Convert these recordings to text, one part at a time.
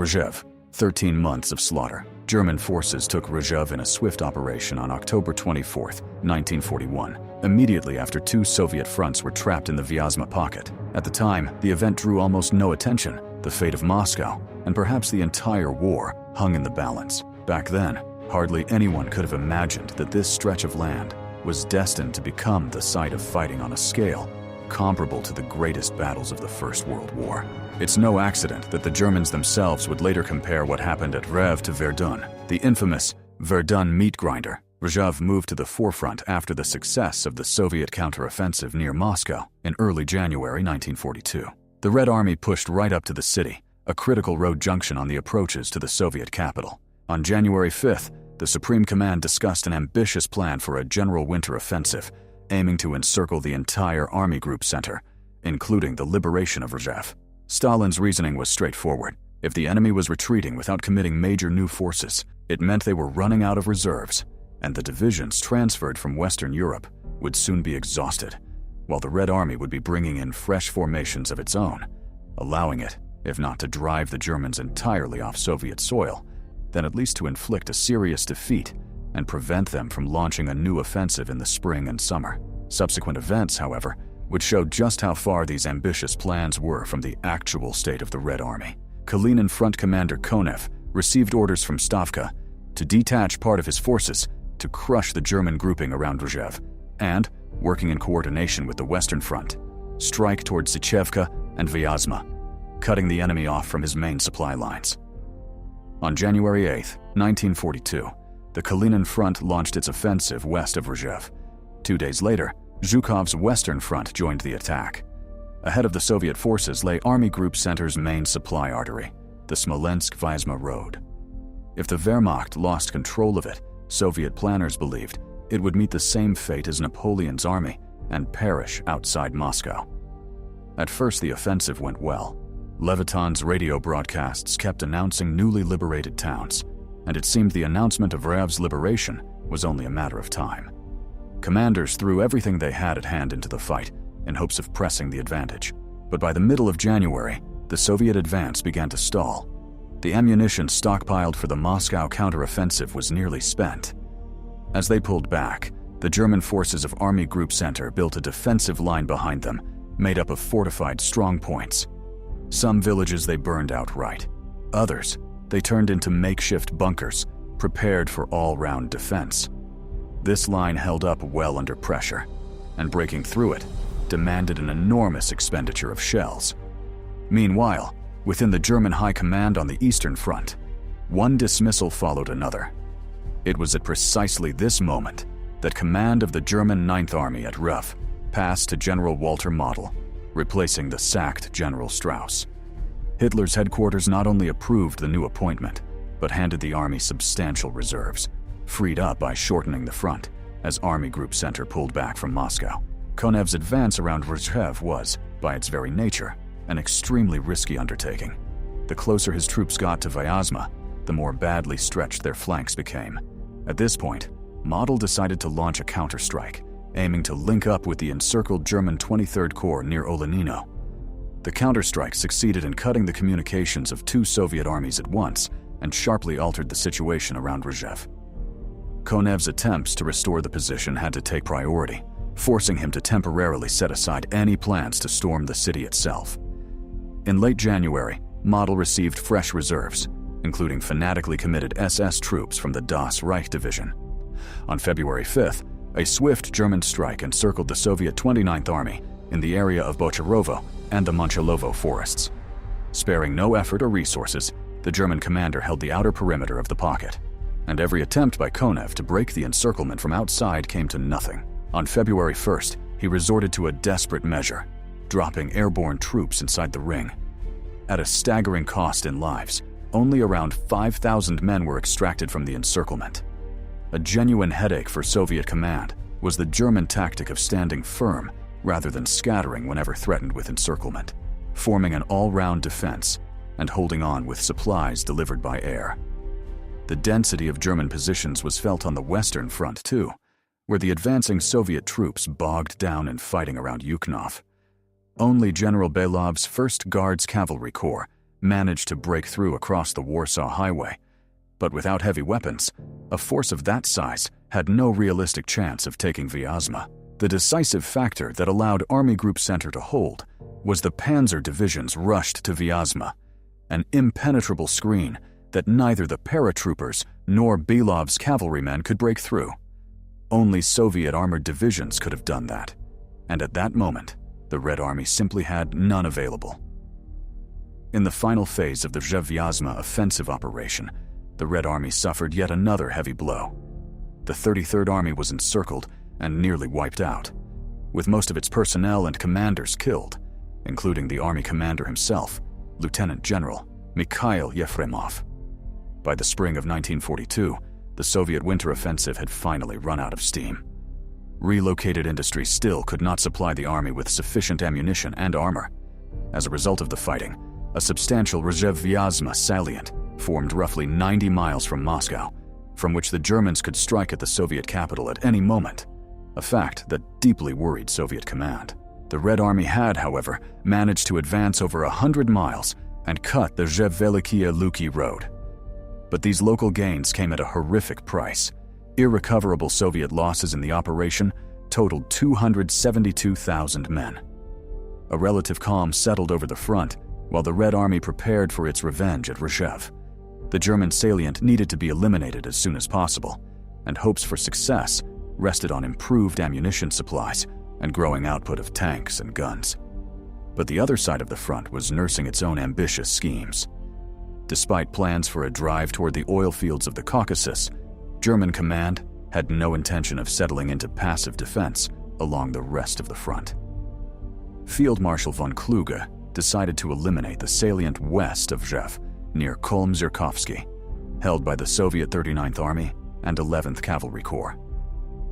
Rzhev, 13 months of slaughter. German forces took Rzhev in a swift operation on October 24, 1941, immediately after two Soviet fronts were trapped in the Vyazma pocket. At the time, the event drew almost no attention. The fate of Moscow, and perhaps the entire war, hung in the balance. Back then, hardly anyone could have imagined that this stretch of land was destined to become the site of fighting on a scale comparable to the greatest battles of the First World War. It's no accident that the Germans themselves would later compare what happened at Rzhev to Verdun, the infamous Verdun meat grinder. Rzhev moved to the forefront after the success of the Soviet counteroffensive near Moscow in early January 1942. The Red Army pushed right up to the city, a critical road junction on the approaches to the Soviet capital. On January 5th, the Supreme Command discussed an ambitious plan for a general winter offensive, aiming to encircle the entire Army Group Center, including the liberation of Rzhev. Stalin's reasoning was straightforward. If the enemy was retreating without committing major new forces, it meant they were running out of reserves, and the divisions transferred from Western Europe would soon be exhausted, while the Red Army would be bringing in fresh formations of its own, allowing it, if not to drive the Germans entirely off Soviet soil, then at least to inflict a serious defeat and prevent them from launching a new offensive in the spring and summer. Subsequent events, however, would show just how far these ambitious plans were from the actual state of the Red Army. Kalinin Front Commander Konev received orders from Stavka to detach part of his forces to crush the German grouping around Rzhev and, working in coordination with the Western Front, strike towards Sychevka and Vyazma, cutting the enemy off from his main supply lines. On January 8, 1942, the Kalinin Front launched its offensive west of Rzhev. 2 days later, Zhukov's Western Front joined the attack. Ahead of the Soviet forces lay Army Group Center's main supply artery, the Smolensk-Vyazma Road. If the Wehrmacht lost control of it, Soviet planners believed it would meet the same fate as Napoleon's army and perish outside Moscow. At first, the offensive went well. Leviton's radio broadcasts kept announcing newly liberated towns, and it seemed the announcement of Rzhev's liberation was only a matter of time. Commanders threw everything they had at hand into the fight in hopes of pressing the advantage. But by the middle of January, the Soviet advance began to stall. The ammunition stockpiled for the Moscow counteroffensive was nearly spent. As they pulled back, the German forces of Army Group Center built a defensive line behind them, made up of fortified strong points. Some villages they burned outright. Others, they turned into makeshift bunkers, prepared for all-round defense. This line held up well under pressure, and breaking through it demanded an enormous expenditure of shells. Meanwhile, within the German High Command on the Eastern Front, one dismissal followed another. It was at precisely this moment that command of the German Ninth Army at Rzhev passed to General Walter Model, replacing the sacked General Strauss. Hitler's headquarters not only approved the new appointment, but handed the army substantial reserves, freed up by shortening the front as Army Group Center pulled back from Moscow. Konev's advance around Rzhev was, by its very nature, an extremely risky undertaking. The closer his troops got to Vyazma, the more badly stretched their flanks became. At this point, Model decided to launch a counterstrike, aiming to link up with the encircled German 23rd Corps near Olenino. The counterstrike succeeded in cutting the communications of two Soviet armies at once and sharply altered the situation around Rzhev. Konev's attempts to restore the position had to take priority, forcing him to temporarily set aside any plans to storm the city itself. In late January, Model received fresh reserves, including fanatically committed SS troops from the Das Reich Division. On February 5th, a swift German strike encircled the Soviet 29th Army in the area of Bocharovo and the Monchalovo forests. Sparing no effort or resources, the German commander held the outer perimeter of the pocket, and every attempt by Konev to break the encirclement from outside came to nothing. On February 1st, he resorted to a desperate measure, dropping airborne troops inside the ring. At a staggering cost in lives, only around 5,000 men were extracted from the encirclement. A genuine headache for Soviet command was the German tactic of standing firm rather than scattering whenever threatened with encirclement, forming an all-round defense and holding on with supplies delivered by air. The density of German positions was felt on the Western Front too, where the advancing Soviet troops bogged down in fighting around Yukhnov. Only General Belov's 1st Guards Cavalry Corps managed to break through across the Warsaw Highway, but without heavy weapons, a force of that size had no realistic chance of taking Vyazma. The decisive factor that allowed Army Group Center to hold was the panzer divisions rushed to Vyazma, an impenetrable screen that neither the paratroopers nor Belov's cavalrymen could break through. Only Soviet armored divisions could have done that, and at that moment, the Red Army simply had none available. In the final phase of the Rzhev-Vyazma offensive operation, the Red Army suffered yet another heavy blow. The 33rd Army was encircled and nearly wiped out, with most of its personnel and commanders killed, including the Army commander himself, Lieutenant General Mikhail Yefremov. By the spring of 1942, the Soviet winter offensive had finally run out of steam. Relocated industry still could not supply the army with sufficient ammunition and armor. As a result of the fighting, a substantial Rzhev-Vyazma salient formed roughly 90 miles from Moscow, from which the Germans could strike at the Soviet capital at any moment, a fact that deeply worried Soviet command. The Red Army had, however, managed to advance over 100 miles and cut the Rzhev-Velikiye-Luki road. But these local gains came at a horrific price. Irrecoverable Soviet losses in the operation totaled 272,000 men. A relative calm settled over the front while the Red Army prepared for its revenge at Rzhev. The German salient needed to be eliminated as soon as possible, and hopes for success rested on improved ammunition supplies and growing output of tanks and guns. But the other side of the front was nursing its own ambitious schemes. Despite plans for a drive toward the oil fields of the Caucasus, German command had no intention of settling into passive defense along the rest of the front. Field Marshal von Kluge decided to eliminate the salient west of Rzhev, near Kolm-Zyrkovsky, held by the Soviet 39th Army and 11th Cavalry Corps.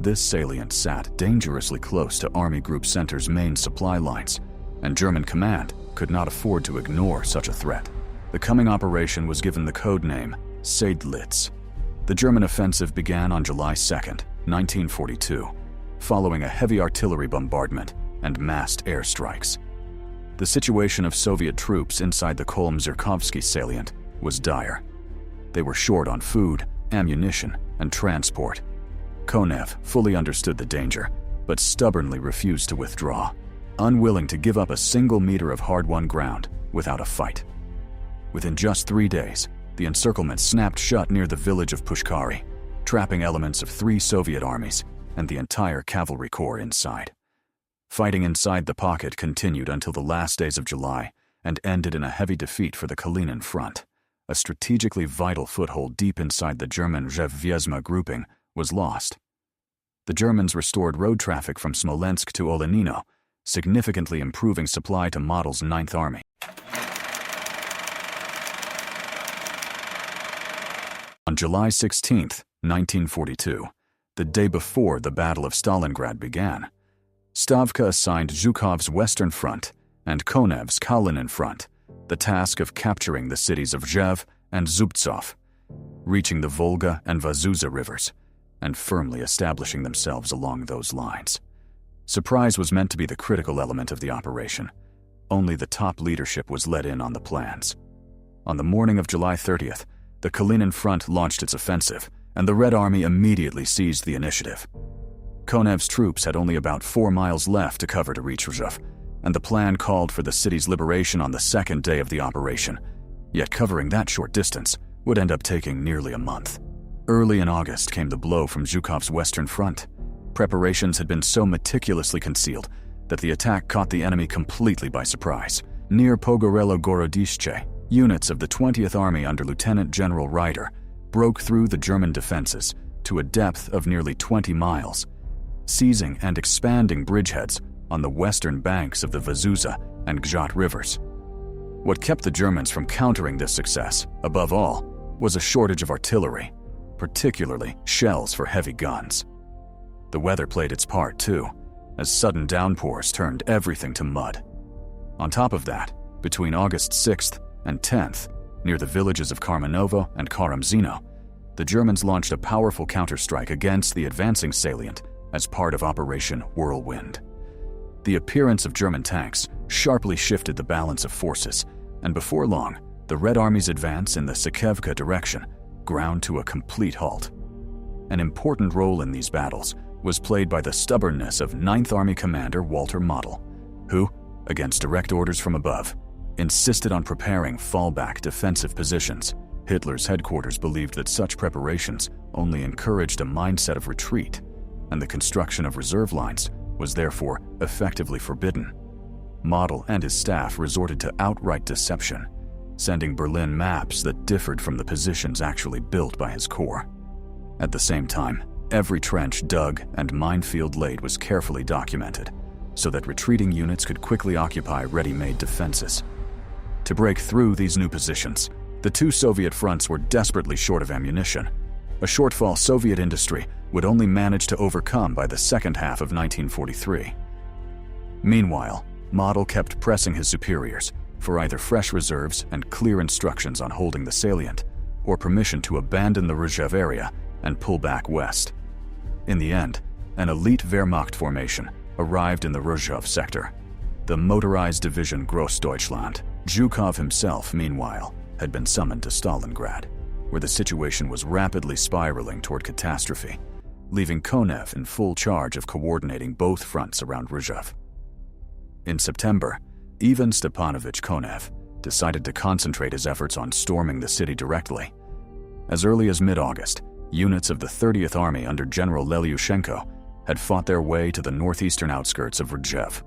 This salient sat dangerously close to Army Group Center's main supply lines, and German command could not afford to ignore such a threat. The coming operation was given the code name Seydlitz. The German offensive began on July 2, 1942, following a heavy artillery bombardment and massed airstrikes. The situation of Soviet troops inside the Kolm-Zyrkovsky salient was dire. They were short on food, ammunition, and transport. Konev fully understood the danger, but stubbornly refused to withdraw, unwilling to give up a single meter of hard-won ground without a fight. Within just 3 days, the encirclement snapped shut near the village of Pushkari, trapping elements of 3 Soviet armies and the entire cavalry corps inside. Fighting inside the pocket continued until the last days of July and ended in a heavy defeat for the Kalinin front. A strategically vital foothold deep inside the German Rzhev-Vyazma grouping was lost. The Germans restored road traffic from Smolensk to Olenino, significantly improving supply to Model's 9th Army. On July 16, 1942, the day before the Battle of Stalingrad began, Stavka assigned Zhukov's Western Front and Konev's Kalinin Front the task of capturing the cities of Rzhev and Zubtsov, reaching the Volga and Vazuza rivers, and firmly establishing themselves along those lines. Surprise was meant to be the critical element of the operation. Only the top leadership was let in on the plans. On the morning of July 30th, the Kalinin Front launched its offensive, and the Red Army immediately seized the initiative. Konev's troops had only about 4 miles left to cover to reach Rzhev, and the plan called for the city's liberation on the second day of the operation. Yet covering that short distance would end up taking nearly a month. Early in August came the blow from Zhukov's Western Front. Preparations had been so meticulously concealed that the attack caught the enemy completely by surprise. Near Pogorelo-Gorodishche, units of the 20th Army under Lieutenant General Ryder broke through the German defenses to a depth of nearly 20 miles, seizing and expanding bridgeheads on the western banks of the Vazuza and Gzhat rivers. What kept the Germans from countering this success, above all, was a shortage of artillery, particularly shells for heavy guns. The weather played its part too, as sudden downpours turned everything to mud. On top of that, between August 6th and 10th, near the villages of Karmanovo and Karamzino, the Germans launched a powerful counterstrike against the advancing salient as part of Operation Whirlwind. The appearance of German tanks sharply shifted the balance of forces, and before long, the Red Army's advance in the Rzhevka direction ground to a complete halt. An important role in these battles was played by the stubbornness of 9th Army Commander Walter Model, who, against direct orders from above, insisted on preparing fallback defensive positions. Hitler's headquarters believed that such preparations only encouraged a mindset of retreat, and the construction of reserve lines was therefore effectively forbidden. Model and his staff resorted to outright deception, sending Berlin maps that differed from the positions actually built by his corps. At the same time, every trench dug and minefield laid was carefully documented, so that retreating units could quickly occupy ready-made defenses. To break through these new positions, the two Soviet fronts were desperately short of ammunition, a shortfall Soviet industry would only manage to overcome by the second half of 1943. Meanwhile, Model kept pressing his superiors for either fresh reserves and clear instructions on holding the salient, or permission to abandon the Rzhev area and pull back west. In the end, an elite Wehrmacht formation arrived in the Rzhev sector, the motorized division Grossdeutschland. Zhukov himself, meanwhile, had been summoned to Stalingrad, where the situation was rapidly spiraling toward catastrophe, leaving Konev in full charge of coordinating both fronts around Rzhev. In September, Ivan Stepanovich Konev decided to concentrate his efforts on storming the city directly. As early as mid-August, units of the 30th Army under General Lelyushenko had fought their way to the northeastern outskirts of Rzhev.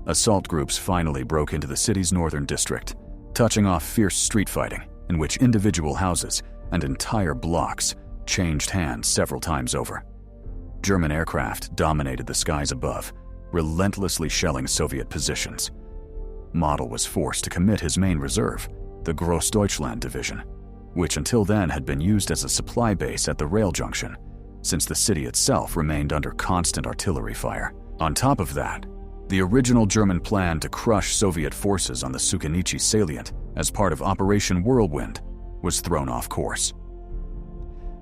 Assault groups finally broke into the city's northern district, touching off fierce street fighting in which individual houses and entire blocks changed hands several times over. German aircraft dominated the skies above, relentlessly shelling Soviet positions. Model was forced to commit his main reserve, the Grossdeutschland division, which until then had been used as a supply base at the rail junction, since the city itself remained under constant artillery fire. On top of that, the original German plan to crush Soviet forces on the Sukhanichi salient as part of Operation Whirlwind was thrown off course.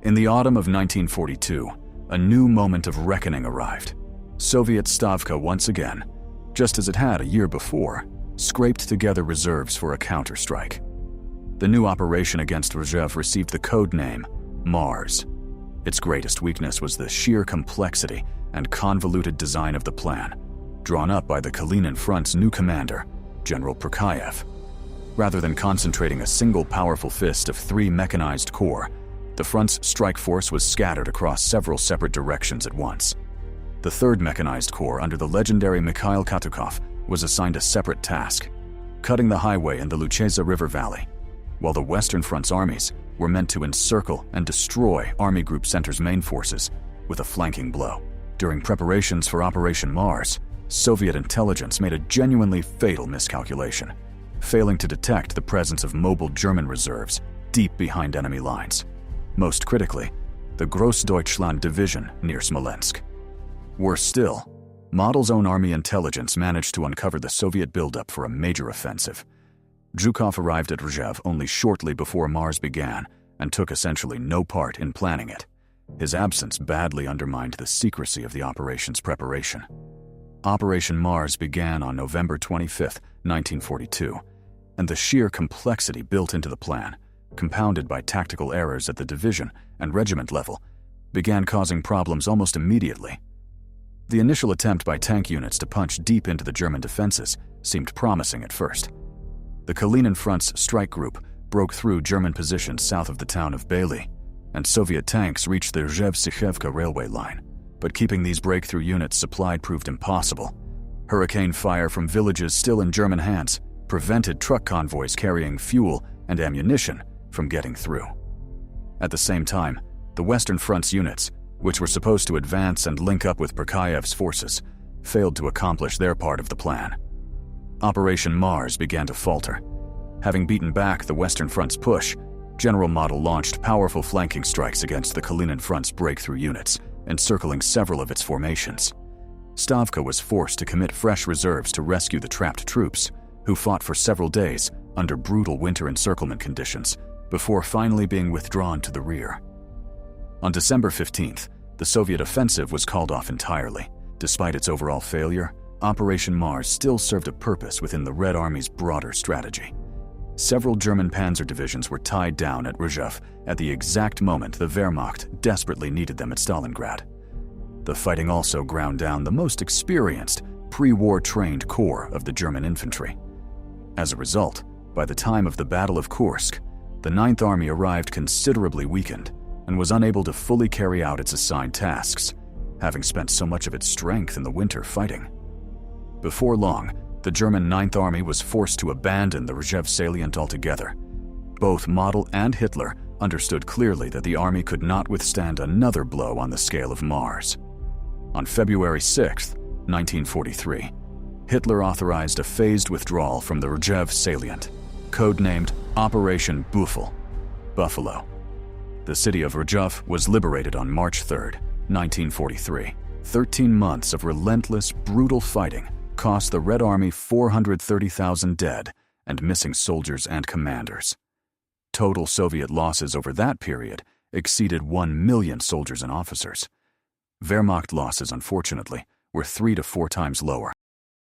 In the autumn of 1942, a new moment of reckoning arrived. Soviet Stavka once again, just as it had a year before, scraped together reserves for a counterstrike. The new operation against Rzhev received the code name Mars. Its greatest weakness was the sheer complexity and convoluted design of the plan, drawn up by the Kalinin Front's new commander, General Prokofiev. Rather than concentrating a single powerful fist of 3 mechanized corps, the front's strike force was scattered across several separate directions at once. The 3rd Mechanized Corps under the legendary Mikhail Katukov was assigned a separate task, cutting the highway in the Lucheza River Valley, while the Western Front's armies were meant to encircle and destroy Army Group Center's main forces with a flanking blow. During preparations for Operation Mars, Soviet intelligence made a genuinely fatal miscalculation, failing to detect the presence of mobile German reserves deep behind enemy lines. Most critically, the Grossdeutschland division near Smolensk. Worse still, Model's own army intelligence managed to uncover the Soviet buildup for a major offensive. Zhukov arrived at Rzhev only shortly before Mars began and took essentially no part in planning it. His absence badly undermined the secrecy of the operation's preparation. Operation Mars began on November 25, 1942, and the sheer complexity built into the plan, compounded by tactical errors at the division and regiment level, began causing problems almost immediately. The initial attempt by tank units to punch deep into the German defenses seemed promising at first. The Kalinin Front's strike group broke through German positions south of the town of Bailey, and Soviet tanks reached the Rzhev-Rzhevka railway line. But keeping these breakthrough units supplied proved impossible. Hurricane fire from villages still in German hands prevented truck convoys carrying fuel and ammunition from getting through. At the same time, the Western Front's units, which were supposed to advance and link up with Prokofiev's forces, failed to accomplish their part of the plan. Operation Mars began to falter. Having beaten back the Western Front's push, General Model launched powerful flanking strikes against the Kalinin Front's breakthrough units, encircling several of its formations. Stavka was forced to commit fresh reserves to rescue the trapped troops, who fought for several days under brutal winter encirclement conditions, before finally being withdrawn to the rear. On December 15th, the Soviet offensive was called off entirely. Despite its overall failure, Operation Mars still served a purpose within the Red Army's broader strategy. Several German panzer divisions were tied down at Rzhev at the exact moment the Wehrmacht desperately needed them at Stalingrad. The fighting also ground down the most experienced, pre-war trained corps of the German infantry. As a result, by the time of the Battle of Kursk, the Ninth Army arrived considerably weakened and was unable to fully carry out its assigned tasks, having spent so much of its strength in the winter fighting. Before long, the German Ninth Army was forced to abandon the Rzhev salient altogether. Both Model and Hitler understood clearly that the army could not withstand another blow on the scale of Mars. On February 6, 1943, Hitler authorized a phased withdrawal from the Rzhev salient, codenamed Operation Buffalo. The city of Rzhev was liberated on March 3, 1943. 13 months of relentless, brutal fighting cost the Red Army 430,000 dead and missing soldiers and commanders. Total Soviet losses over that period exceeded 1 million soldiers and officers. Wehrmacht losses, unfortunately, were 3 to 4 times lower.